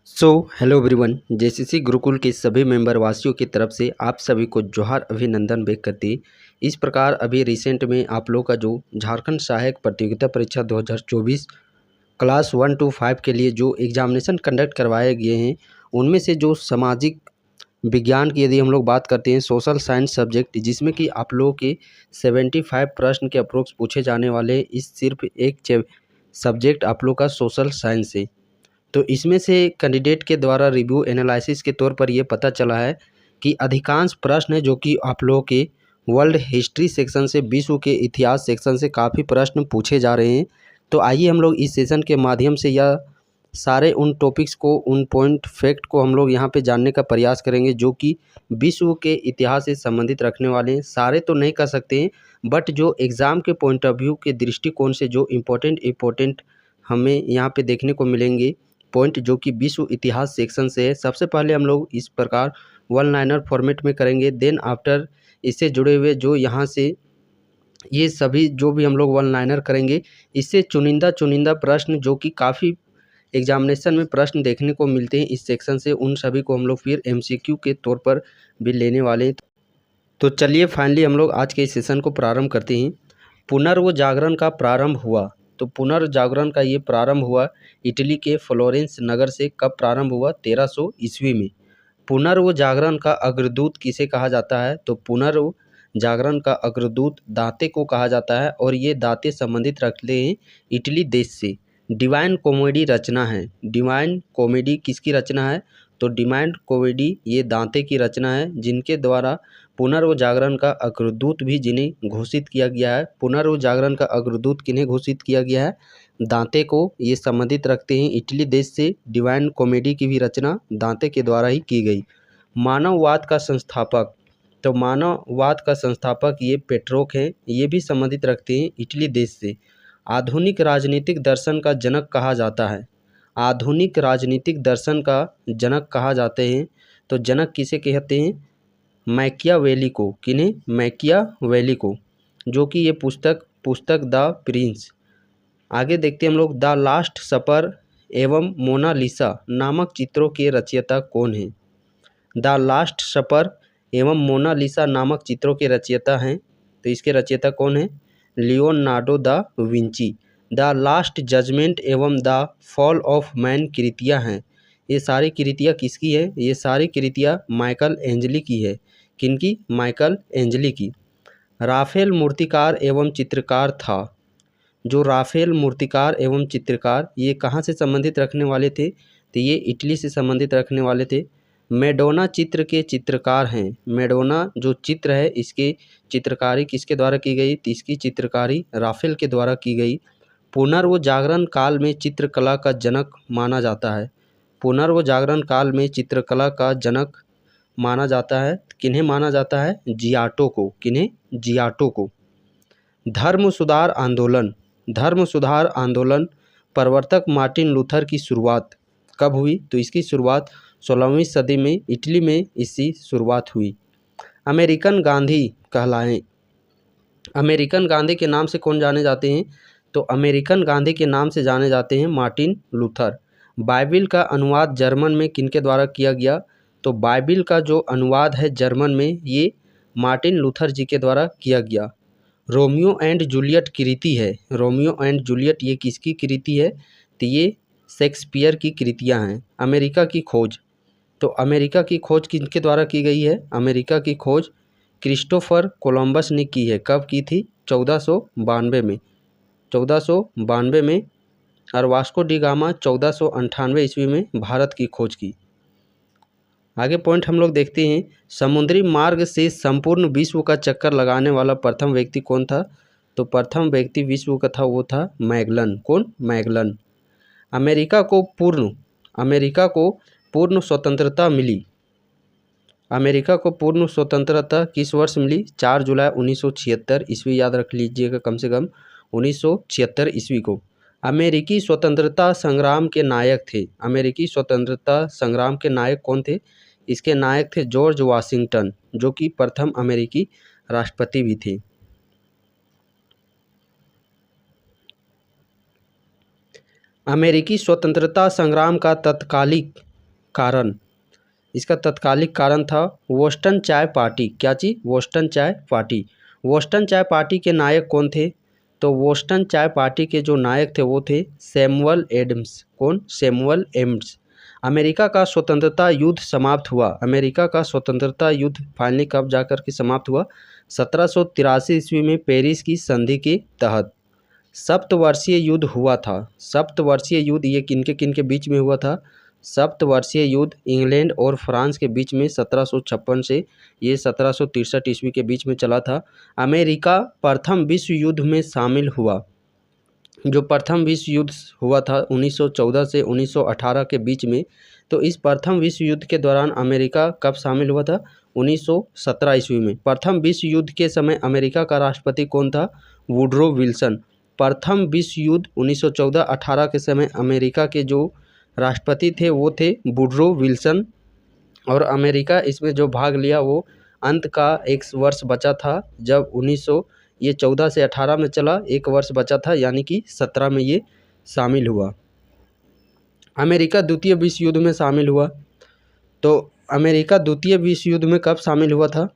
Hello everyone. JCC Gurukul के सभी member वासियों की तरफ से आप सभी को जोहार अभिनंदन व्यक्त करते हैं। इस प्रकार अभी रिसेंट में आप लोग का जो झारखंड सहायक प्रतियोगिता परीक्षा 2024 क्लास 1 to 5 के लिए जो एग्जामिनेशन कंडक्ट करवाए गए हैं, उनमें से जो सामाजिक विज्ञान की यदि हम लोग बात करते हैं, सोशल साइंस सब्जेक्ट, जिसमें कि आप लोगों के 75 प्रश्न के अप्रोक्स पूछे जाने वाले हैं। इस सिर्फ एक सब्जेक्ट आप लोग का सोशल साइंस है। तो इसमें से कैंडिडेट के द्वारा रिव्यू एनालिसिस के तौर पर ये पता चला है कि अधिकांश प्रश्न जो कि आप लोगों के वर्ल्ड हिस्ट्री सेक्शन से, विश्व के इतिहास सेक्शन से काफ़ी प्रश्न पूछे जा रहे हैं। तो आइए हम लोग इस सेशन के माध्यम से यह सारे उन टॉपिक्स को, उन पॉइंट फैक्ट को हम लोग यहाँ पे जानने का प्रयास करेंगे जो कि विश्व के इतिहास से संबंधित रखने वाले हैं। सारे तो नहीं कर सकते हैं, बट जो एग्ज़ाम के पॉइंट ऑफ व्यू के दृष्टिकोण से जो इम्पोर्टेंट हमें यहाँ पे देखने को मिलेंगे पॉइंट, जो कि विश्व इतिहास सेक्शन से है। सबसे पहले हम लोग इस प्रकार वन लाइनर फॉर्मेट में करेंगे, देन आफ्टर इससे जुड़े हुए जो यहाँ से ये सभी जो भी हम लोग वन लाइनर करेंगे, इससे चुनिंदा प्रश्न जो कि काफ़ी एग्जामिनेशन में प्रश्न देखने को मिलते हैं इस सेक्शन से, उन सभी को हम लोग फिर एमसीक्यू के तौर पर भी लेने वाले हैं। तो चलिए फाइनली हम लोग आज के इस सेशन को प्रारंभ करते हैं। पुनर्जागरण का प्रारंभ हुआ, तो पुनर्जागरण का ये प्रारंभ हुआ इटली के फ्लोरेंस नगर से। कब प्रारंभ हुआ? 1300 ईस्वी में। पुनर्जागरण का अग्रदूत किसे कहा जाता है? तो पुनर्जागरण का अग्रदूत दांते को कहा जाता है, और ये दांते संबंधित रखते हैं इटली देश से। डिवाइन कॉमेडी रचना है। डिवाइन कॉमेडी किसकी रचना है? तो डिवाइन कॉमेडी ये दांते की रचना है, जिनके द्वारा पुनर्जागरण का अग्रदूत भी जिन्हें घोषित किया गया है। पुनर्जागरण का अग्रदूत किन्हें घोषित किया गया है? दांते को। ये संबंधित रखते हैं इटली देश से। डिवाइन कॉमेडी की भी रचना दांते के द्वारा ही की गई। मानववाद का संस्थापक, तो मानववाद का संस्थापक ये पेट्रोक है। ये भी संबंधित रखते हैं इटली देश से। आधुनिक राजनीतिक दर्शन का जनक कहा जाता है। आधुनिक राजनीतिक दर्शन का जनक कहा जाते हैं, तो जनक किसे कहते हैं? मैकियावेली को। किन्हें? मैकियावेली को, जो कि ये पुस्तक द प्रिंस। आगे देखते हैं हम लोग, द लास्ट सपर एवं मोनालिसा नामक चित्रों के रचयिता कौन हैं? द लास्ट सपर एवं मोनालिसा नामक चित्रों के रचयिता हैं, तो इसके रचयिता कौन हैं? Leonardo da Vinci. The last judgment एवं द फॉल ऑफ मैन कृतियाँ हैं। ये सारी कृतियाँ किसकी है? ये सारी कृतियाँ माइकल एंजली की है। किनकी? माइकल एंजली की। राफेल मूर्तिकार एवं चित्रकार था। जो राफेल मूर्तिकार एवं चित्रकार, ये कहाँ से संबंधित रखने वाले थे? तो ये इटली से संबंधित रखने वाले थे। मैडोना चित्र के चित्रकार हैं। मैडोना जो चित्र है, इसके चित्रकारी किसके द्वारा की गई? तो इसकी चित्रकारी राफेल के द्वारा की गई। पुनर्जागरण काल में चित्रकला का जनक माना जाता है। पुनर्जागरण काल में चित्रकला का जनक माना जाता है। किन्हें माना जाता है? जियाटो को। किन्हें? जियाटो को। धर्म सुधार आंदोलन, धर्म सुधार आंदोलन प्रवर्तक मार्टिन लूथर की शुरुआत कब हुई? तो इसकी शुरुआत 16वीं सदी में इटली में इसकी शुरुआत हुई। अमेरिकन गांधी कहलाएं। अमेरिकन गांधी के नाम से कौन जाने जाते हैं? तो अमेरिकन गांधी के नाम से जाने जाते हैं मार्टिन लूथर। बाइबिल का अनुवाद जर्मन में किनके द्वारा किया गया? तो बाइबिल का जो अनुवाद है जर्मन में, ये मार्टिन लूथर जी के द्वारा किया गया। रोमियो एंड जूलियट कृति है। रोमियो एंड जूलियट ये किसकी कृति है? तो ये शेक्सपियर की कृतियाँ हैं। अमेरिका की खोज, तो अमेरिका की खोज किनके द्वारा की गई है? अमेरिका की खोज क्रिस्टोफर कोलंबस ने की है। कब की थी? 1492 में। 1492 में। और वास्को डी गामा 1498 ईस्वी में भारत की खोज की। आगे पॉइंट हम लोग देखते हैं, समुद्री मार्ग से संपूर्ण विश्व का चक्कर लगाने वाला प्रथम व्यक्ति कौन था? तो प्रथम व्यक्ति विश्व का था, वो था मैगलन। कौन? मैगलन। अमेरिका को पूर्ण स्वतंत्रता मिली। अमेरिका को पूर्ण स्वतंत्रता किस वर्ष मिली? 4 जुलाई 1976 ईस्वी। याद रख लीजिएगा, कम से कम 1976 ईस्वी को। अमेरिकी स्वतंत्रता संग्राम के नायक थे। अमेरिकी स्वतंत्रता संग्राम के नायक कौन थे? इसके नायक थे जॉर्ज वाशिंगटन, जो कि प्रथम अमेरिकी राष्ट्रपति भी थे। अमेरिकी स्वतंत्रता संग्राम का तत्कालिक कारण, इसका तत्कालिक कारण था बोस्टन चाय पार्टी। क्या चीज़? बोस्टन चाय पार्टी। बोस्टन चाय पार्टी के नायक कौन थे? तो बोस्टन चाय पार्टी के जो नायक थे वो थे सैमुअल एडम्स। कौन? Samuel Adams. अमेरिका का स्वतंत्रता युद्ध समाप्त हुआ। अमेरिका का स्वतंत्रता युद्ध फाइनली कब जाकर के समाप्त हुआ? 1783 ईस्वी में पेरिस की संधि के तहत। सप्तवर्षीय युद्ध हुआ था। सप्तवर्षीय युद्ध ये किनके बीच में हुआ था? सप्तवर्षीय युद्ध इंग्लैंड और फ्रांस के बीच में 1756 से ये 1763 ईस्वी के बीच में चला था। अमेरिका प्रथम विश्व युद्ध में शामिल हुआ। जो प्रथम विश्व युद्ध हुआ था 1914 से 1918 के बीच में, तो इस प्रथम विश्व युद्ध के दौरान अमेरिका कब शामिल हुआ था? 1917 ईस्वी में। प्रथम विश्व युद्ध के समय अमेरिका का राष्ट्रपति कौन था? Woodrow Wilson. प्रथम विश्व युद्ध 1914-18 के समय अमेरिका के जो राष्ट्रपति थे वो थे वुडरो विल्सन। और अमेरिका इसमें जो भाग लिया वो अंत का एक वर्ष बचा था, जब 14 से 18 में चला, एक वर्ष बचा था, यानी कि 17 में ये शामिल हुआ। अमेरिका द्वितीय विश्व युद्ध में शामिल हुआ। तो अमेरिका द्वितीय विश्व युद्ध में कब शामिल हुआ था?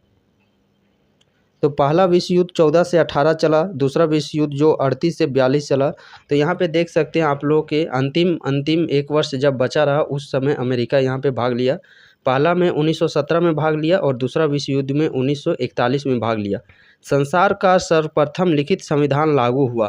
तो पहला विश्व युद्ध 14 से 18 चला, दूसरा विश्व युद्ध जो 38 से 42 चला। तो यहाँ पे देख सकते हैं आप लोग के अंतिम एक वर्ष जब बचा रहा उस समय अमेरिका यहाँ पे भाग लिया। पहला में 1917 में भाग लिया और दूसरा विश्व युद्ध में 1941 में भाग लिया। संसार का सर्वप्रथम लिखित संविधान लागू हुआ।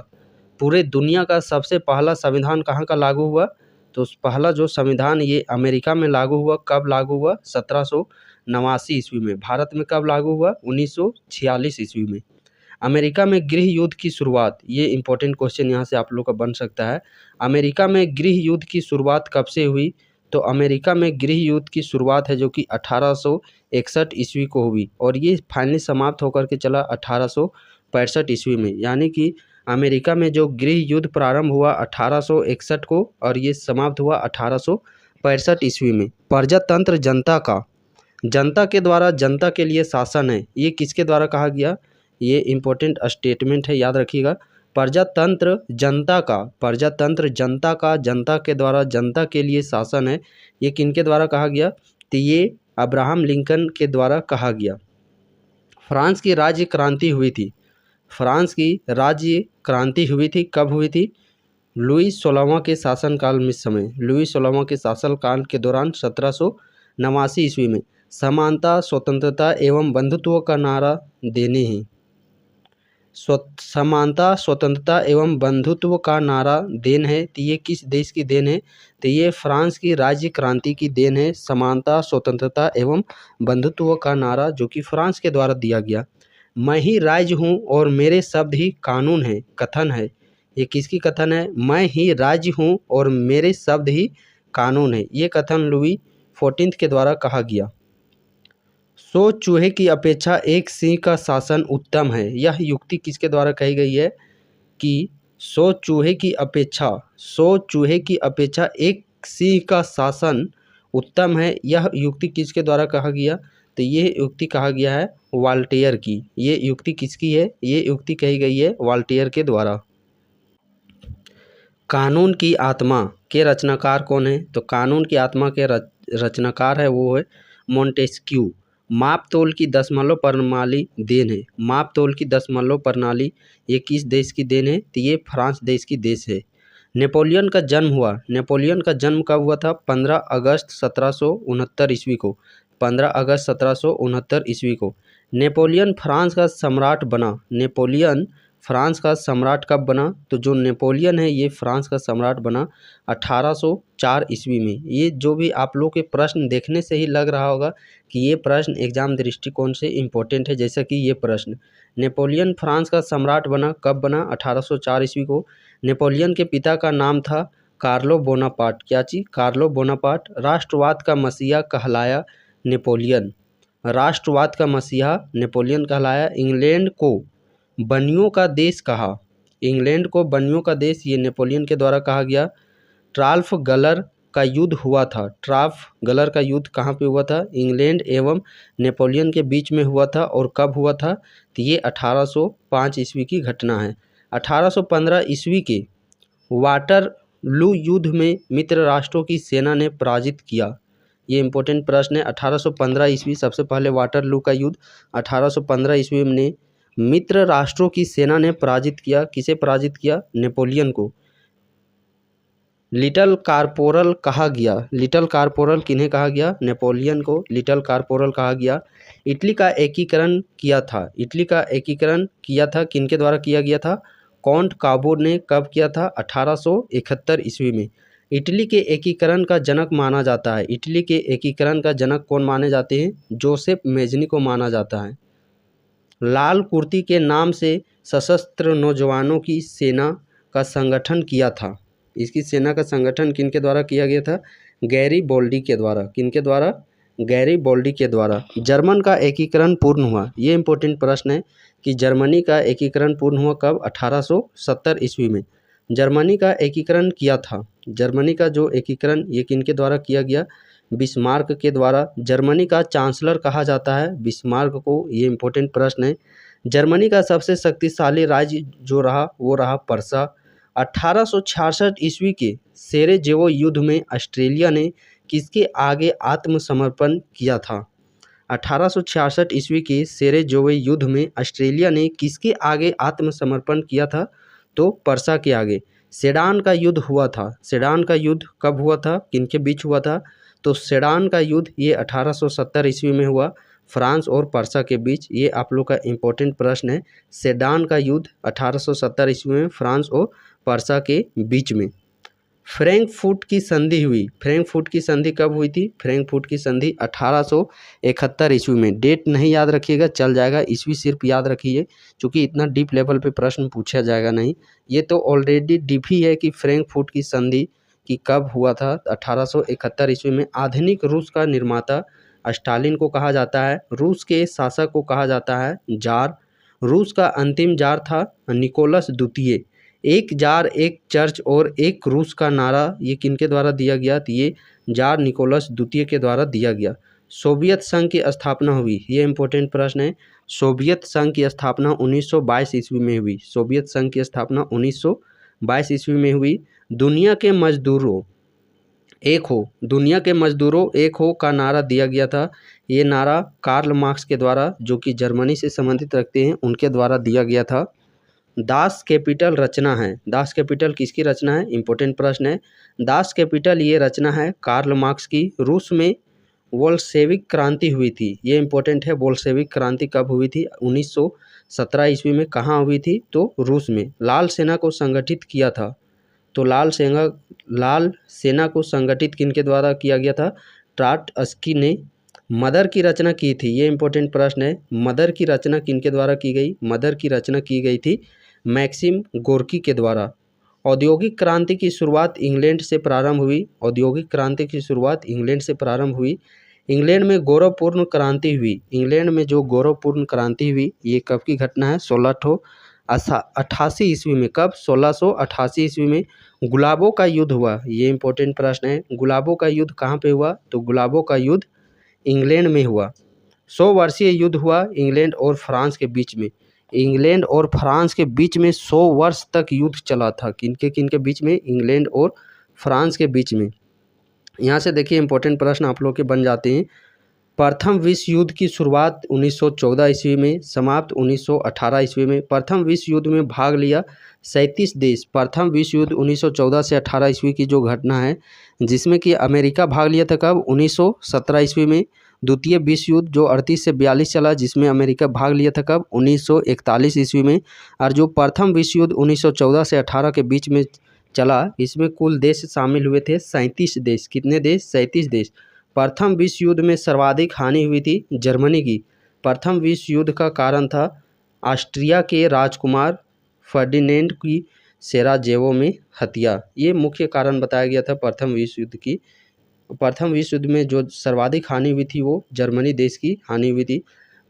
पूरे दुनिया का सबसे पहला संविधान कहाँ का लागू हुआ? तो पहला जो संविधान ये अमेरिका में लागू हुआ। कब लागू हुआ? 1789 ईस्वी में। भारत में कब लागू हुआ? 1946 ईस्वी में। अमेरिका में गृह युद्ध की शुरुआत, ये इंपॉर्टेंट क्वेश्चन यहाँ से आप लोग का बन सकता है। अमेरिका में गृह युद्ध की शुरुआत कब से हुई? तो अमेरिका में गृह युद्ध की शुरुआत है जो कि 1861 ईस्वी को हुई और ये फाइनली समाप्त होकर के चला 1865 ईस्वी में। यानी कि अमेरिका में जो गृह युद्ध प्रारंभ हुआ 1861 को और ये समाप्त हुआ 1865 ईस्वी में। प्रजातंत्र जनता के द्वारा जनता के लिए शासन है, ये किसके द्वारा कहा गया? ये इंपॉर्टेंट स्टेटमेंट है, याद रखिएगा। प्रजातंत्र जनता का जनता के द्वारा जनता के लिए शासन है, ये किनके द्वारा कहा गया? तो ये अब्राहम लिंकन के द्वारा कहा गया। फ्रांस की राज्य क्रांति हुई थी। फ्रांस की राज्य क्रांति हुई थी, कब हुई थी? लुई 16वां के शासनकाल में समय। लुई 16वां के शासनकाल के दौरान 1789 ईस्वी में। समानता, स्वतंत्रता एवं बंधुत्व का नारा देने ही। समानता, स्वतंत्रता एवं बंधुत्व का नारा देन है, तो ये किस देश की देन है? तो ये फ्रांस की राज्य क्रांति की देन है। समानता, स्वतंत्रता एवं बंधुत्व का नारा जो कि फ्रांस के द्वारा दिया गया। मैं ही राज्य हूँ और मेरे शब्द ही कानून है, कथन है। ये किसकी कथन है? मैं ही राज्य हूँ और मेरे शब्द ही कानून है। ये कथन लुई 14 के द्वारा कहा गया। 100 चूहे की अपेक्षा एक सिंह का शासन उत्तम है। यह युक्ति किसके द्वारा कही गई है? कि 100 चूहे की अपेक्षा एक सिंह का शासन उत्तम है। यह युक्ति किसके द्वारा कहा गया? तो ये युक्ति कहा गया है वॉल्टेयर की। ये युक्ति किसकी है? ये युक्ति कही गई है वॉल्टेयर के द्वारा। कानून की आत्मा के रचनाकार कौन है? तो कानून की आत्मा के रचनाकार है वो है मोंटेस्क्यू। मापतोल की दशमलव प्रणाली देन है। मापतोल की दशमलव प्रणाली ये किस देश की देन है? तो ये फ्रांस देश की देश है। नेपोलियन का जन्म हुआ। नेपोलियन का जन्म कब हुआ था? 15 अगस्त 1769 ईस्वी को। 15 अगस्त 1769 ईस्वी को नेपोलियन फ्रांस का सम्राट बना। नेपोलियन फ्रांस का सम्राट कब बना? तो जो नेपोलियन है ये फ्रांस का सम्राट बना 1804 ईस्वी में। ये जो भी आप लोग के प्रश्न देखने से ही लग रहा होगा कि ये प्रश्न एग्जाम दृष्टिकोण से इम्पोर्टेंट है। जैसा कि ये प्रश्न, नेपोलियन फ्रांस का सम्राट बना कब बना? 1804 ईस्वी को। नेपोलियन के पिता का नाम था कार्लो बोनापार्ट। क्या चीज़? Carlo Bonaparte. राष्ट्रवाद का मसीहा कहलाया नेपोलियन। राष्ट्रवाद का मसीहा नेपोलियन कहलाया। इंग्लैंड को बनियों का देश कहा। इंग्लैंड को बनियों का देश ये नेपोलियन के द्वारा कहा गया। ट्राफलगर का युद्ध हुआ था। ट्राफलगर का युद्ध कहाँ पे हुआ था? इंग्लैंड एवं नेपोलियन के बीच में हुआ था। और कब हुआ था? तो ये 1805 ईस्वी की घटना है। 1815 ईस्वी के वाटरलू युद्ध में मित्र राष्ट्रों की सेना ने पराजित किया। ये इंपॉर्टेंट प्रश्न है। 1815 ईस्वी सबसे पहले वाटरलू का युद्ध 1815 ईस्वी में मित्र राष्ट्रों की सेना ने पराजित किया। किसे पराजित किया? नेपोलियन को। लिटल कारपोरल कहा गया। लिटल कारपोरल किन्हें कहा गया? नेपोलियन को लिटल कारपोरल कहा गया। इटली का एकीकरण किया था। इटली का एकीकरण किया था किनके द्वारा किया गया था? काउंट काबो ने कब किया था? 1871 ईस्वी में। इटली के एकीकरण का जनक माना जाता है। इटली के एकीकरण का जनक कौन माने जाते हैं? जोसेफ मेजनी को माना जाता है। लाल कुर्ती के नाम से सशस्त्र नौजवानों की सेना का संगठन किया था। इसकी सेना का संगठन किनके द्वारा किया गया था? गैरीबोल्डी के द्वारा। किनके द्वारा? गैरीबोल्डी के द्वारा। जर्मन का एकीकरण पूर्ण हुआ। ये इंपॉर्टेंट प्रश्न है कि जर्मनी का एकीकरण पूर्ण हुआ कब? 1870 ईस्वी में जर्मनी का एकीकरण किया था। जर्मनी का जो एकीकरण ये किनके द्वारा किया गया? बिस्मार्क के द्वारा। जर्मनी का चांसलर कहा जाता है बिस्मार्क को। ये इंपॉर्टेंट प्रश्न है। जर्मनी का सबसे शक्तिशाली राज्य जो रहा वो रहा पर्सा। 1866 ईस्वी के सेरेजेवो युद्ध में ऑस्ट्रेलिया ने किसके आगे आत्मसमर्पण किया था? 1866 ईस्वी के सेरेजेवो युद्ध में ऑस्ट्रेलिया ने किसके आगे आत्मसमर्पण किया था? तो पर्सा के आगे। सेडान का युद्ध हुआ था। सेडान का युद्ध कब हुआ था? किनके बीच हुआ था? तो सेडान का युद्ध ये 1870 ईस्वी में हुआ, फ्रांस और पर्सा के बीच। ये आप लोग का इम्पोर्टेंट प्रश्न है। सेडान का युद्ध 1870 ईस्वी में फ्रांस और पर्सा के बीच में। फ्रैंकफर्ट की संधि हुई। फ्रैंकफर्ट की संधि कब हुई थी? फ्रैंकफर्ट की संधि 1871 ईस्वी में। डेट नहीं याद रखिएगा, चल जाएगा, ईस्वी सिर्फ याद रखिए, क्योंकि इतना डीप लेवल पे प्रश्न पूछा जाएगा नहीं। ये तो ऑलरेडी डीप ही है कि फ्रैंकफर्ट की संधि की कब हुआ था? 1871 ईस्वी में। आधुनिक रूस का निर्माता स्टालिन को कहा जाता है। रूस के शासक को कहा जाता है जार। रूस का अंतिम जार था निकोलस द्वितीय। एक जार, एक चर्च और एक रूस का नारा ये किनके द्वारा दिया गया? तो ये जार निकोलस द्वितीय के द्वारा दिया गया। सोवियत संघ की स्थापना हुई। ये इंपॉर्टेंट प्रश्न है। सोवियत संघ की स्थापना 1922 ईस्वी में हुई। सोवियत संघ की स्थापना 1922 ईस्वी में हुई। दुनिया के मजदूरों एक हो, दुनिया के मजदूरों एक हो का नारा दिया गया था। ये नारा कार्ल मार्क्स के द्वारा, जो कि जर्मनी से संबंधित रखते हैं, उनके द्वारा दिया गया था। दास कैपिटल रचना है। दास कैपिटल किसकी रचना है? इंपॉर्टेंट प्रश्न है। दास कैपिटल ये रचना है कार्ल मार्क्स की। रूस में बोल्शेविक क्रांति हुई थी। ये इंपॉर्टेंट है। बोल्शेविक क्रांति कब हुई थी? 1917 ईस्वी में। कहाँ हुई थी? तो रूस में। लाल सेना को संगठित किया था। तो लाल सेना को संगठित किनके द्वारा किया गया था? ट्राटस्की ने। मदर की रचना की थी। ये इंपॉर्टेंट प्रश्न है। मदर की रचना किनके द्वारा की गई? मदर की रचना की गई थी मैक्सिम गोर्की के द्वारा। औद्योगिक क्रांति की शुरुआत इंग्लैंड से प्रारंभ हुई। औद्योगिक क्रांति की शुरुआत इंग्लैंड से प्रारंभ हुई। इंग्लैंड में गौरवपूर्ण क्रांति हुई। इंग्लैंड में जो गौरवपूर्ण क्रांति हुई ये कब की घटना है? 1688 ईस्वी में। कब? 1688 ईस्वी में। गुलाबों का युद्ध हुआ। ये इंपॉर्टेंट प्रश्न है। गुलाबों का युद्ध कहाँ पे हुआ? तो गुलाबों का युद्ध इंग्लैंड में हुआ। 100 वर्षीय युद्ध हुआ इंग्लैंड और फ्रांस के बीच में। इंग्लैंड और फ्रांस के बीच में 100 वर्ष तक युद्ध चला था। किनके बीच में? इंग्लैंड और फ्रांस के बीच में। यहाँ से देखिए इंपॉर्टेंट प्रश्न आप लोग के बन जाते हैं। प्रथम विश्व युद्ध की शुरुआत 1914 ईस्वी में, समाप्त 1918 ईस्वी में। प्रथम विश्व युद्ध में भाग लिया 37 देश। प्रथम विश्व युद्ध 1914 से 18 ईस्वी की जो घटना है, जिसमें कि अमेरिका भाग लिया था कब? 1917 ईस्वी में। द्वितीय विश्व युद्ध जो 38 से 42 चला, जिसमें अमेरिका भाग लिया था कब? 1941 ईस्वी में। और जो प्रथम विश्व युद्ध 1914 से 18 के बीच में चला, इसमें कुल देश शामिल हुए थे 37 देश। कितने देश? 37 देश। प्रथम विश्व युद्ध में सर्वाधिक हानि हुई थी जर्मनी की। प्रथम विश्व युद्ध का कारण था ऑस्ट्रिया के राजकुमार फर्डिनेंड की सेराजेवो में हत्या। ये मुख्य कारण बताया गया था प्रथम विश्व युद्ध की। प्रथम विश्व युद्ध में जो सर्वाधिक हानि हुई थी वो जर्मनी देश की हानि हुई थी।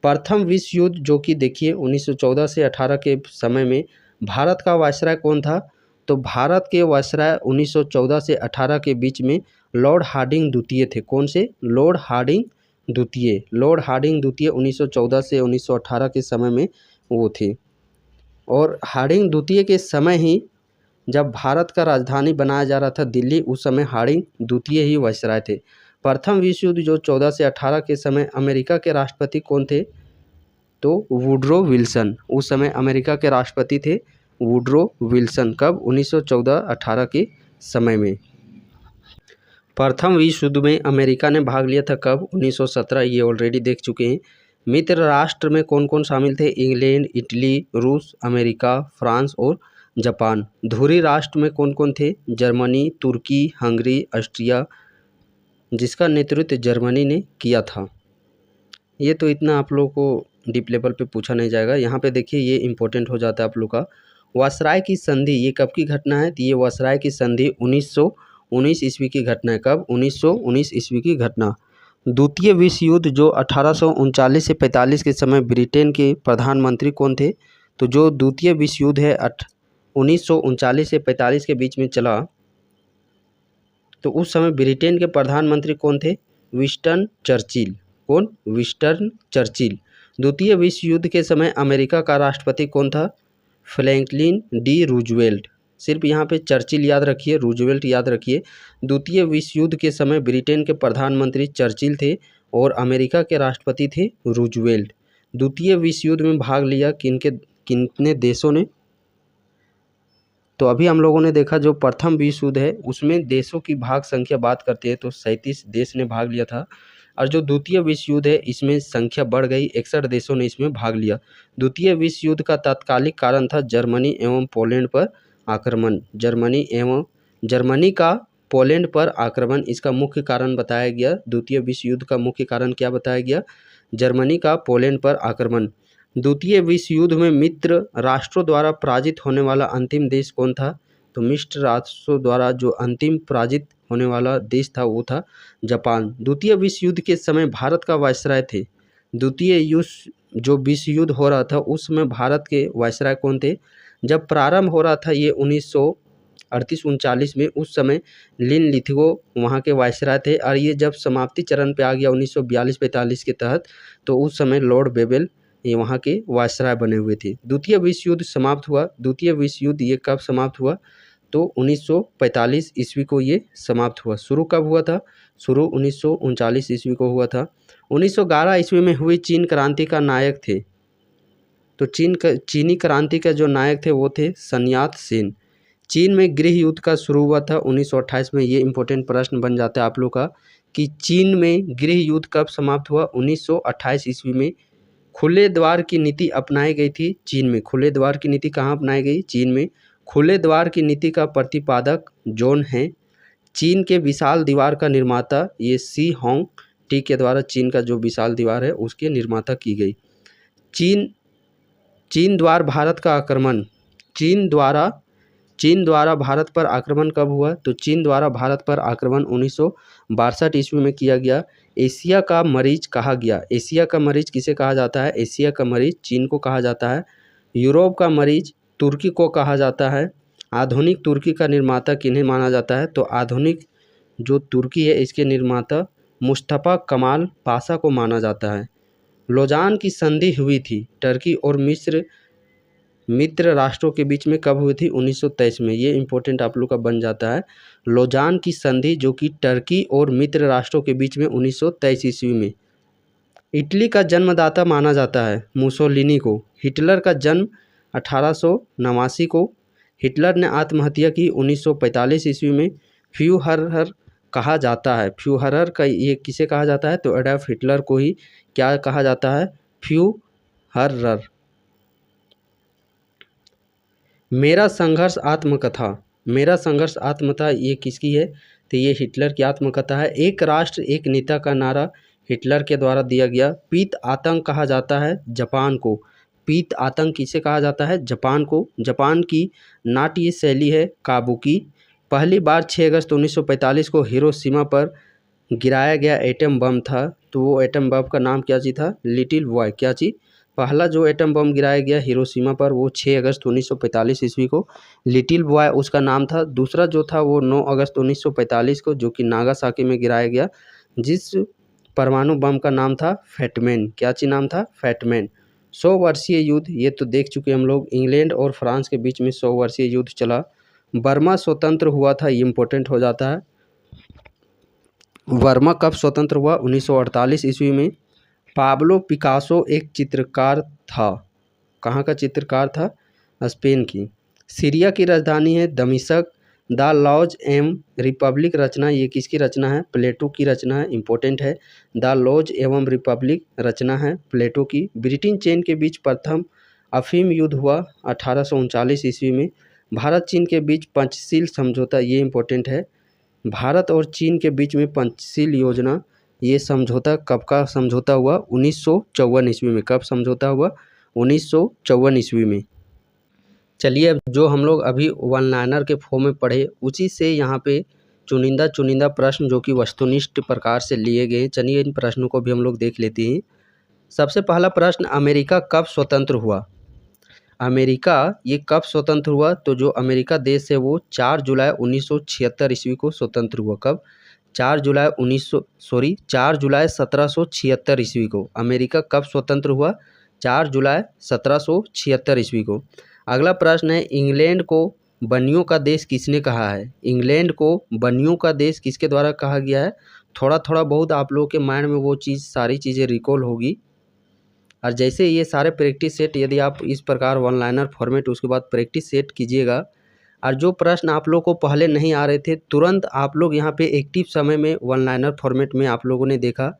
प्रथम विश्व युद्ध जो कि देखिए 1914 से 18 के समय में भारत का वायसराय कौन था? तो भारत के वायसराय 1914 से 18 के बीच में लॉर्ड हार्डिंग द्वितीय थे। कौन से? लॉर्ड हार्डिंग द्वितीय। लॉर्ड हार्डिंग द्वितीय 1914 से 1918 के समय में वो थे। और हार्डिंग द्वितीय के समय ही जब भारत का राजधानी बनाया जा रहा था दिल्ली, उस समय हार्डिंग द्वितीय ही वायसराय थे। प्रथम विश्व युद्ध जो 14 से 18 के समय अमेरिका के राष्ट्रपति कौन थे? तो वुडरो विल्सन। उस समय अमेरिका के राष्ट्रपति थे वुडरो विल्सन। कब? 1914-18 के समय में। प्रथम विश्व युद्ध में अमेरिका ने भाग लिया था कब? 1917। ये ऑलरेडी देख चुके हैं। मित्र राष्ट्र में कौन कौन शामिल थे? इंग्लैंड, इटली, रूस, अमेरिका, फ्रांस और जापान। धुरी राष्ट्र में कौन कौन थे? जर्मनी, तुर्की, हंगरी, ऑस्ट्रिया, जिसका नेतृत्व जर्मनी ने किया था। ये तो इतना आप लोगों को डीप लेवल पे पूछा नहीं जाएगा। यहाँ पे देखिए ये इंपॉर्टेंट हो जाता है आप लोग का। वायसराय की संधि ये कब की घटना है? तो ये वायसराय की संधि 1919 ईस्वी की घटना है। कब? 1919 ईस्वी की घटना। द्वितीय विश्व युद्ध जो 1839 से 45 के समय ब्रिटेन के प्रधानमंत्री कौन थे? तो जो द्वितीय विश्व युद्ध है 1939 से 45 के बीच में चला, तो उस समय ब्रिटेन के प्रधानमंत्री कौन थे? Winston Churchill. कौन? Winston Churchill. द्वितीय विश्व युद्ध के समय अमेरिका का राष्ट्रपति कौन था? Franklin D Roosevelt. सिर्फ यहाँ पे चर्चिल याद रखिए, रूजवेल्ट याद रखिए। द्वितीय विश्व युद्ध के समय ब्रिटेन के प्रधानमंत्री चर्चिल थे और अमेरिका के राष्ट्रपति थे रूजवेल्ट। द्वितीय विश्व युद्ध में भाग लिया कितने देशों ने? तो अभी हम लोगों ने देखा जो प्रथम विश्व युद्ध है उसमें देशों की भाग संख्या बात करते हैं तो 37 देश ने भाग लिया था। और जो द्वितीय विश्व युद्ध है इसमें संख्या बढ़ गई, 61 देशों ने इसमें भाग लिया। द्वितीय विश्व युद्ध का तात्कालिक कारण था जर्मनी एवं पोलैंड पर आक्रमण। जर्मनी का पोलैंड पर आक्रमण इसका मुख्य कारण बताया गया। द्वितीय विश्व युद्ध का मुख्य कारण क्या बताया गया? जर्मनी का पोलैंड पर आक्रमण। द्वितीय विश्व युद्ध में मित्र राष्ट्रों द्वारा पराजित होने वाला अंतिम देश कौन था? तो मित्र राष्ट्रों द्वारा जो अंतिम पराजित होने वाला देश था वो था जापान। द्वितीय विश्व युद्ध के समय भारत का वायसराय थे। जो विश्व युद्ध हो रहा था उस समय भारत के वायसराय कौन थे? जब प्रारंभ हो रहा था ये 1938-39 में, उस समय लिन लिथगो वहाँ के वायसराय थे। और ये जब समाप्ति चरण पे आ गया 1942-45 के तहत, तो उस समय लॉर्ड बेबल ये वहाँ के वायसराय बने हुए थे। द्वितीय विश्व युद्ध समाप्त हुआ। द्वितीय विश्व युद्ध ये कब समाप्त हुआ? तो 1945 ईस्वी को ये समाप्त हुआ। शुरू कब हुआ था? शुरू 1939 ईस्वी को हुआ था। 1911 ईस्वी में हुई चीन क्रांति का नायक थे। तो चीनी क्रांति का जो नायक थे वो थे सन यात सेन। चीन में गृह युद्ध का शुरू हुआ था 1928 में। ये इंपॉर्टेंट प्रश्न बन जाता है आप लोग का कि चीन में गृह युद्ध कब समाप्त हुआ? 1928 ईस्वी में। खुले द्वार की नीति अपनाई गई थी चीन में। खुले द्वार की नीति कहाँ अपनाई गई? चीन में। खुले द्वार की नीति का प्रतिपादक जॉन है। चीन के विशाल दीवार का निर्माता ये सी होंग टी के द्वारा चीन का जो विशाल दीवार है उसके निर्माता की गई। चीन द्वारा भारत का आक्रमण। चीन द्वारा भारत पर आक्रमण कब हुआ? तो चीन द्वारा भारत पर आक्रमण 1962 ईस्वी में किया गया। एशिया का मरीज कहा गया। एशिया का मरीज किसे कहा जाता है? एशिया का मरीज चीन को कहा जाता है। यूरोप का मरीज तुर्की को कहा जाता है। आधुनिक तुर्की का निर्माता किन्हें माना जाता है? तो आधुनिक जो तुर्की है इसके निर्माता मुस्तफा कमाल पाशा को माना जाता है। लोजान की संधि हुई थी टर्की और मित्र राष्ट्रों के बीच में कब हुई थी? 1923 में। ये इंपॉर्टेंट आप लोग का बन जाता है। लोजान की संधि जो कि टर्की और मित्र राष्ट्रों के बीच में 1923 ईस्वी में। इटली का जन्मदाता माना जाता है मुसोलिनी को। हिटलर का जन्म 1889 को। हिटलर ने आत्महत्या की 1945 ईस्वी में। फ्यूहरर कहा जाता है। फ्यूहरर का ये किसे कहा जाता है? तो एडॉल्फ हिटलर को ही क्या कहा जाता है? फ्यूहरर। मेरा संघर्ष आत्मकथा। मेरा संघर्ष आत्मकथा ये किसकी है? तो ये हिटलर की आत्मकथा है। एक राष्ट्र एक नेता का नारा हिटलर के द्वारा दिया गया। पीत आतंक कहा जाता है जापान को। पीत आतंक किसे कहा जाता है? जापान को। जापान की नाट्य शैली है काबुकी। पहली बार 6 अगस्त 1945 को हिरोशिमा पर गिराया गया एटम बम था। तो वो एटम बम का नाम क्या चीज़ था? Little boy. क्या चीज़? पहला जो एटम बम गिराया गया हिरोशिमा पर वो 6 अगस्त 1945 ईस्वी को लिटिल बॉय उसका नाम था। दूसरा जो था वो 9 अगस्त 1945 को जो कि नागासाकी में गिराया गया, जिस परमाणु बम का नाम था फैटमैन। क्या चीज नाम था? फैटमैन। 100 वर्षीय युद्ध ये तो देख चुके हम लोग। इंग्लैंड और फ्रांस के बीच में 100 वर्षीय युद्ध चला। बर्मा स्वतंत्र हुआ था, ये इम्पोर्टेंट हो जाता है। बर्मा कब स्वतंत्र हुआ? 1948 ईस्वी में। पाब्लो पिकासो एक चित्रकार था। कहाँ का चित्रकार था? स्पेन की। सीरिया की राजधानी है दमिश्क। द लॉज एम रिपब्लिक रचना ये किसकी रचना है? प्लेटो की रचना है, इंपॉर्टेंट है। द लॉज एवं रिपब्लिक रचना है प्लेटो की। ब्रिटेन चीन के बीच प्रथम अफीम युद्ध हुआ 1839 ईस्वी में। भारत चीन के बीच पंचशील समझौता, ये इंपॉर्टेंट है। भारत और चीन के बीच में पंचशील योजना, ये समझौता कब का समझौता हुआ? 1954 ईस्वी में। कब समझौता हुआ? 1954 ईस्वी में। चलिए, अब जो हम लोग अभी वन लाइनर के फॉर्म में पढ़े उसी से यहाँ पे चुनिंदा प्रश्न जो कि वस्तुनिष्ठ प्रकार से लिए गए हैं, चलिए इन प्रश्नों को भी हम लोग देख लेते हैं। सबसे पहला प्रश्न, अमेरिका कब स्वतंत्र हुआ? अमेरिका ये कब स्वतंत्र हुआ? तो जो अमेरिका देश है वो 4 जुलाई 1976 ईस्वी को स्वतंत्र हुआ। कब? 4 जुलाई 1776 ईस्वी को अमेरिका कब स्वतंत्र हुआ? 4 जुलाई 1776 ईस्वी को। अगला प्रश्न है, इंग्लैंड को बनियों का देश किसने कहा है? इंग्लैंड को बनियों का देश किसके द्वारा कहा गया है? थोड़ा थोड़ा बहुत आप लोगों के माइंड में वो चीज़ सारी चीज़ें रिकॉल होगी। और जैसे ये सारे प्रैक्टिस सेट यदि आप इस प्रकार वन लाइनर फॉर्मेट उसके बाद प्रैक्टिस सेट कीजिएगा, और जो प्रश्न आप लोग को पहले नहीं आ रहे थे तुरंत आप लोग यहाँ पे एक्टिव समय में वन लाइनर फॉर्मेट में आप लोगों ने देखा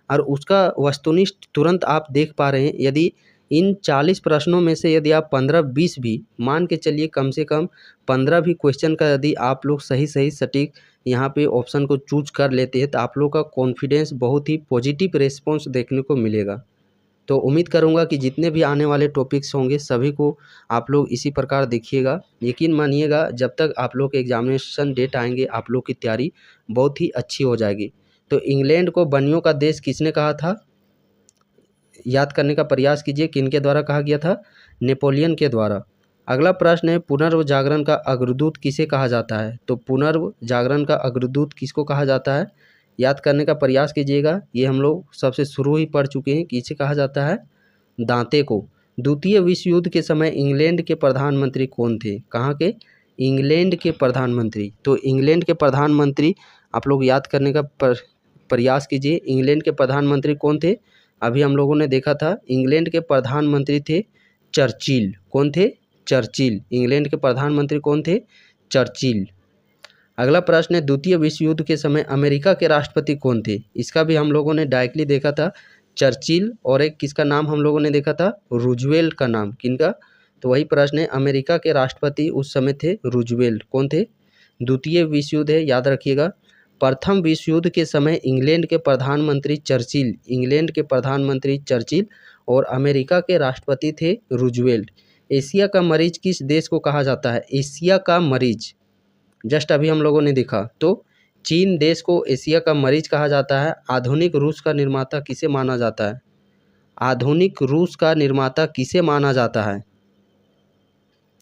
और उसका वस्तुनिष्ठ तुरंत आप देख पा रहे हैं। यदि इन 40 प्रश्नों में से यदि आप 15-20 भी मान के चलिए, कम से कम 15 भी क्वेश्चन का यदि आप लोग सही सटीक यहाँ पे ऑप्शन को चूज कर लेते हैं तो आप लोग का कॉन्फिडेंस बहुत ही पॉजिटिव रिस्पॉन्स देखने को मिलेगा। तो उम्मीद करूंगा कि जितने भी आने वाले टॉपिक्स होंगे सभी को आप लोग इसी प्रकार देखिएगा। यकीन मानिएगा, जब तक आप लोग के एग्जामिनेशन डेट आएंगे आप लोग की तैयारी बहुत ही अच्छी हो जाएगी। तो इंग्लैंड को बनियों का देश किसने कहा था? याद करने का प्रयास कीजिए, किनके द्वारा कहा गया था? नेपोलियन के द्वारा। अगला प्रश्न है, पुनर्जागरण का अग्रदूत किसे कहा जाता है? तो पुनर्जागरण का अग्रदूत किसको कहा जाता है? याद करने का प्रयास कीजिएगा। ये हम लोग सबसे शुरू ही पढ़ चुके हैं। किसे कहा जाता है? दांते को। द्वितीय विश्व युद्ध के समय इंग्लैंड के प्रधानमंत्री कौन थे? कहाँ के? इंग्लैंड के प्रधानमंत्री। तो इंग्लैंड के प्रधानमंत्री आप लोग याद करने का प्रयास कीजिए। इंग्लैंड के प्रधानमंत्री कौन थे? अभी हम लोगों ने देखा था इंग्लैंड के प्रधानमंत्री थे चर्चिल। कौन थे? चर्चिल। इंग्लैंड के प्रधानमंत्री कौन थे? चर्चिल। अगला प्रश्न है, द्वितीय विश्व युद्ध के समय अमेरिका के राष्ट्रपति कौन थे? इसका भी हम लोगों ने डायरेक्टली देखा था, चर्चिल। और एक किसका नाम हम लोगों ने देखा था? रूजवेल्ट का नाम। किनका? तो वही प्रश्न है, अमेरिका के राष्ट्रपति उस समय थे रूजवेल्ट। कौन थे? द्वितीय विश्व युद्ध है, याद रखिएगा। प्रथम विश्व युद्ध के समय इंग्लैंड के प्रधानमंत्री चर्चिल, इंग्लैंड के प्रधानमंत्री चर्चिल और अमेरिका के राष्ट्रपति थे रूजवेल्ट। एशिया का मरीज किस देश को कहा जाता है? एशिया का मरीज जस्ट अभी हम लोगों ने देखा, तो चीन देश को एशिया का मरीज कहा जाता है। आधुनिक रूस का निर्माता किसे माना जाता है? आधुनिक रूस का निर्माता किसे माना जाता है?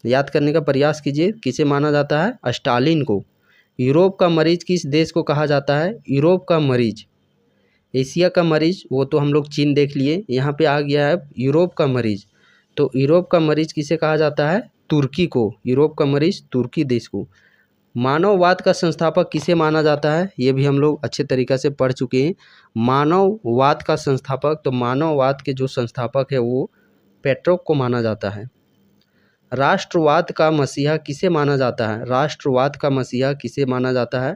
याद करने का प्रयास कीजिए, किसे माना जाता है? स्टालिन को। यूरोप का मरीज किस देश को कहा जाता है? यूरोप का मरीज। एशिया का मरीज वो तो हम लोग चीन देख लिए, यहाँ पे आ गया है यूरोप का मरीज। तो यूरोप का मरीज किसे कहा जाता है? तुर्की को। यूरोप का मरीज तुर्की देश को। मानववाद का संस्थापक किसे माना जाता है? ये भी हम लोग अच्छे तरीक़े से पढ़ चुके हैं। मानववाद का संस्थापक, तो मानववाद के जो संस्थापक है वो पेट्रोक को माना जाता है। राष्ट्रवाद का मसीहा किसे माना जाता है? राष्ट्रवाद का मसीहा किसे माना जाता है?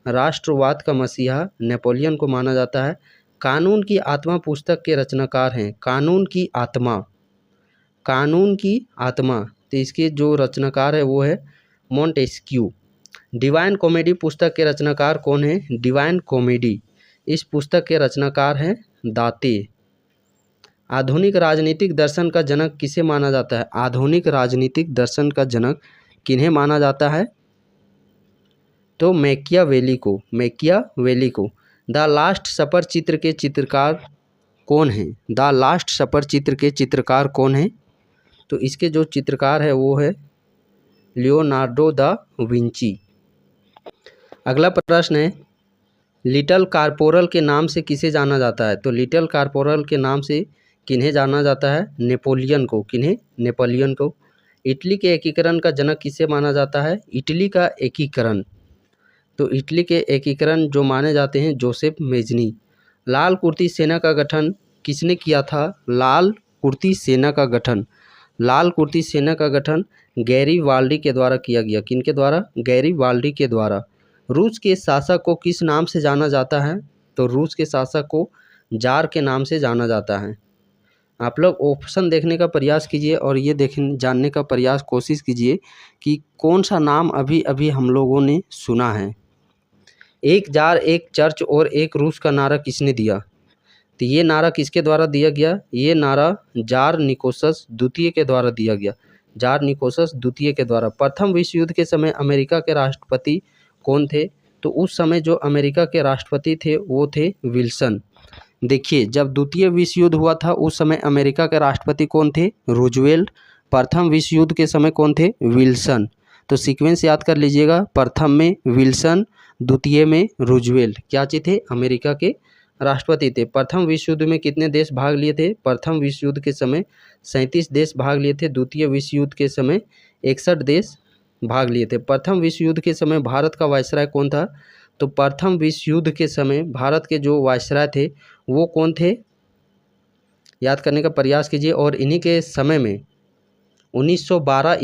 राष्ट्रवाद का मसीहा नेपोलियन को माना जाता है। कानून की आत्मा पुस्तक के रचनाकार हैं। कानून की आत्मा, कानून की आत्मा, तो इसके जो रचनाकार है वो है मोंटेस्क्यू। डिवाइन कॉमेडी पुस्तक के रचनाकार कौन है? डिवाइन कॉमेडी, इस पुस्तक के रचनाकार हैं दाते। आधुनिक राजनीतिक दर्शन का जनक किसे माना जाता है? आधुनिक राजनीतिक दर्शन का जनक किन्हें माना जाता है? तो मैकियावेली को। मैकियावेली को। द लास्ट सपर चित्र के चित्रकार कौन हैं? द लास्ट सपर चित्र के चित्रकार कौन हैं? तो इसके जो चित्रकार है वो है लियोनार्डो दा विंची। अगला प्रश्न है, लिटिल कॉर्पोरल के नाम से किसे जाना जाता है? तो लिटिल कॉर्पोरल के नाम से किन्हें जाना जाता है? नेपोलियन को। किन्हें? नेपोलियन को। इटली के एकीकरण का जनक किसे माना जाता है? इटली का एकीकरण, तो इटली के एकीकरण जो माने जाते हैं जोसेफ मेजनी। लाल कुर्ती सेना का गठन किसने किया था? लाल कुर्ती सेना का गठन गैरीबाल्डी के द्वारा किया गया। किनके द्वारा? गैरीबाल्डी के द्वारा। रूस के शासक को किस नाम से जाना जाता है? तो रूस के शासक को जार के नाम से जाना जाता है। आप लोग ऑप्शन देखने का प्रयास कीजिए और ये जानने का कोशिश कीजिए कि कौन सा नाम अभी अभी हम लोगों ने सुना है। एक जार, एक चर्च और एक रूस का नारा किसने दिया? तो ये नारा किसके द्वारा दिया गया? ये नारा जार निकोलस द्वितीय के द्वारा दिया गया। जार निकोलस द्वितीय के द्वारा। प्रथम विश्व युद्ध के समय अमेरिका के राष्ट्रपति कौन थे? तो उस समय जो अमेरिका के राष्ट्रपति थे वो थे विल्सन। देखिए, जब द्वितीय विश्व युद्ध हुआ था उस समय अमेरिका के राष्ट्रपति कौन थे? रूजवेल्ट। प्रथम विश्व युद्ध के समय कौन थे? विल्सन। तो सीक्वेंस याद कर लीजिएगा, प्रथम में विल्सन, द्वितीय में रूजवेल्ट। क्या चीज थे? अमेरिका के राष्ट्रपति थे। प्रथम विश्व युद्ध में कितने देश भाग लिए थे? प्रथम विश्व युद्ध के समय 37 देश भाग लिए थे। द्वितीय विश्व युद्ध के समय 61 देश भाग लिए थे। प्रथम विश्व युद्ध के समय भारत का वायसराय कौन था? तो प्रथम विश्व युद्ध के समय भारत के जो वायसराय थे वो कौन थे? याद करने का प्रयास कीजिए। और इन्हीं के समय में 1912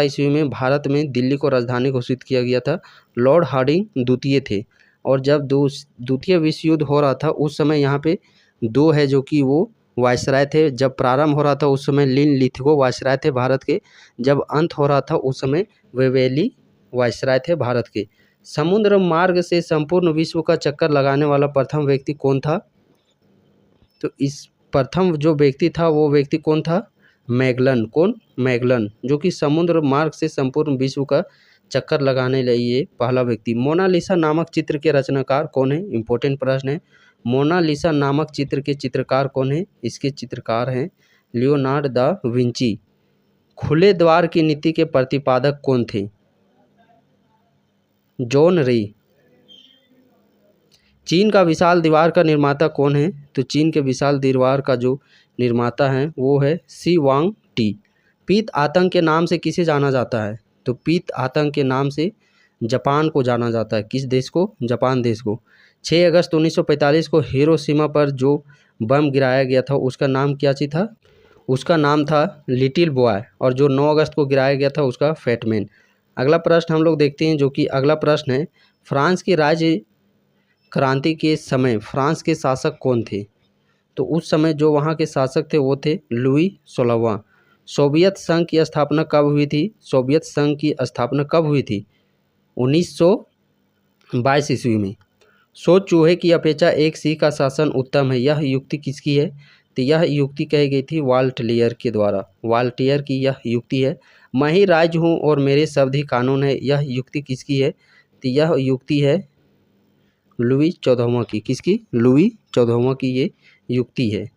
ईस्वी में भारत में दिल्ली को राजधानी घोषित किया गया था। लॉर्ड हार्डिंग द्वितीय थे। और जब द्वितीय विश्व युद्ध हो रहा था उस समय यहाँ पे दो है जो कि वो वायसराय थे। जब प्रारंभ हो रहा था उस समय लिनलिथगो वायसराय थे भारत के। जब अंत हो रहा था उस समय वेवेली वायसराय थे भारत के। समुद्र मार्ग से संपूर्ण विश्व का चक्कर लगाने वाला प्रथम व्यक्ति कौन था? तो इस प्रथम जो व्यक्ति था वो व्यक्ति कौन था? मैगलन। कौन? मैगलन, जो कि समुद्र मार्ग से संपूर्ण विश्व का चक्कर लगाने लिए पहला व्यक्ति। मोनालिसा नामक चित्र के रचनाकार कौन है? इंपॉर्टेंट प्रश्न है। मोनालिसा नामक चित्र के चित्रकार कौन है? इसके चित्रकार हैं लियोनार्ड दा विंची। खुले द्वार की नीति के प्रतिपादक कौन थे? जॉन रे। चीन का विशाल दीवार का निर्माता कौन है? तो चीन के विशाल दीवार का जो निर्माता है वो है सी वांग टी। पीत आतंक के नाम से किसे जाना जाता है? तो पीत आतंक के नाम से जापान को जाना जाता है। किस देश को? जापान देश को। 6 अगस्त 1945 को हिरोशिमा पर जो बम गिराया गया था उसका नाम क्या चीज था? उसका नाम था लिटिल बॉय। और जो 9 अगस्त को गिराया गया था उसका फैटमैन। अगला प्रश्न हम लोग देखते हैं, जो कि अगला प्रश्न है, फ्रांस की राज्य क्रांति के समय फ्रांस के शासक कौन थे? तो उस समय जो वहाँ के शासक थे वो थे लुई 16वां। सोवियत संघ की स्थापना कब हुई थी? सोवियत संघ की स्थापना कब हुई थी? 1922 ईस्वी में। 100 चूहे की अपेक्षा एक सिंह का शासन उत्तम है, यह युक्ति किसकी है? तो यह युक्ति कही गई थी वाल्टियर के द्वारा। वाल्टियर की यह युक्ति है। मैं ही राज्य हूँ और मेरे शब्द ही कानून है, यह युक्ति किसकी है? तो यह युक्ति है लुई 14वां की। किसकी? लुई 14वां की ये युक्ति है।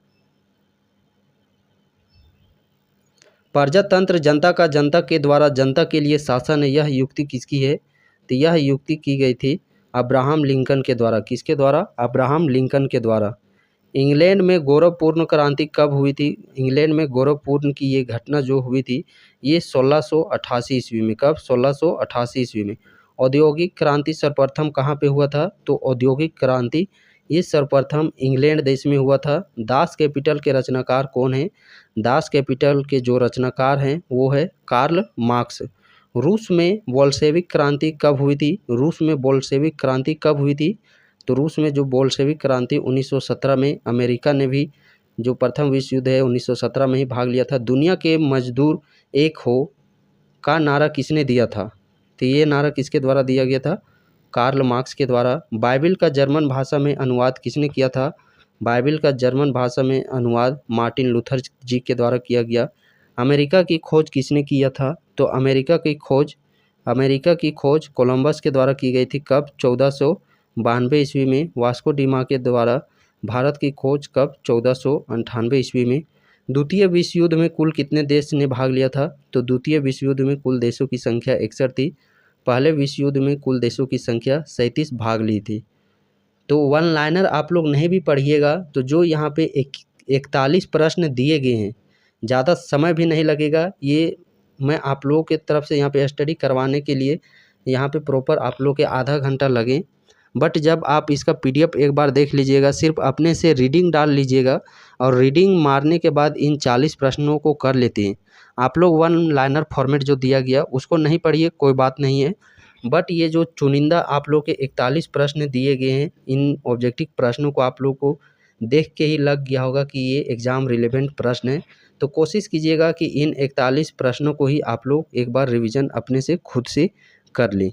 प्रजातंत्र जनता का जनता के द्वारा जनता के लिए शासन है, यह युक्ति किसकी है? तो यह युक्ति की गई थी अब्राहम लिंकन के द्वारा। किसके द्वारा? अब्राहम लिंकन के द्वारा। इंग्लैंड में गौरवपूर्ण क्रांति कब हुई थी? इंग्लैंड में गौरवपूर्ण की ये घटना जो हुई थी ये 1688 ईस्वी में। कब? 1688 ईस्वी में। औद्योगिक क्रांति सर्वप्रथम कहाँ पे हुआ था? तो औद्योगिक क्रांति ये सर्वप्रथम इंग्लैंड देश में हुआ था। दास कैपिटल के रचनाकार कौन है? दास कैपिटल के जो रचनाकार हैं वो है कार्ल मार्क्स। रूस में बोल्शेविक क्रांति कब हुई थी? रूस में बोल्शेविक क्रांति कब हुई थी? तो रूस में जो बोल्शेविक क्रांति 1917 में, अमेरिका ने भी जो प्रथम विश्व युद्ध है 1917 में ही भाग लिया था। दुनिया के मजदूर एक हो का नारा किसने दिया था? तो ये नारा किसके द्वारा दिया गया था? कार्ल मार्क्स के द्वारा। बाइबिल का जर्मन भाषा में अनुवाद किसने किया था? बाइबिल का जर्मन भाषा में अनुवाद मार्टिन लूथर जी के द्वारा किया गया। अमेरिका की खोज किसने किया था? तो अमेरिका की खोज कोलंबस के द्वारा की गई थी। कब? 1492 ईस्वी में। वास्को डिमा के द्वारा भारत की खोज कब? 1498 ईस्वी में। द्वितीय विश्व युद्ध में कुल कितने देश ने भाग लिया था? तो द्वितीय विश्व युद्ध में कुल देशों की संख्या 61 थी। पहले विश्व युद्ध में कुल देशों की संख्या 37 भाग ली थी। तो वन लाइनर आप लोग नहीं भी पढ़िएगा तो जो यहाँ पे 41 प्रश्न दिए गए हैं, ज़्यादा समय भी नहीं लगेगा। ये मैं आप लोगों के तरफ से यहाँ पे स्टडी करवाने के लिए यहाँ पे प्रॉपर आप लोग के आधा घंटा लगे। बट जब आप इसका PDF एक बार देख लीजिएगा, सिर्फ अपने से रीडिंग डाल लीजिएगा और रीडिंग मारने के बाद इन 40 प्रश्नों को कर लेते हैं आप लोग। वन लाइनर फॉर्मेट जो दिया गया उसको नहीं पढ़िए, कोई बात नहीं है। बट ये जो चुनिंदा आप लोग के 41 प्रश्न दिए गए हैं, इन ऑब्जेक्टिव प्रश्नों को आप लोग को देख के ही लग गया होगा कि ये एग्ज़ाम रिलेवेंट प्रश्न है। तो कोशिश कीजिएगा कि इन 41 प्रश्नों को ही आप लोग एक बार रिवीजन अपने से खुद से कर लें।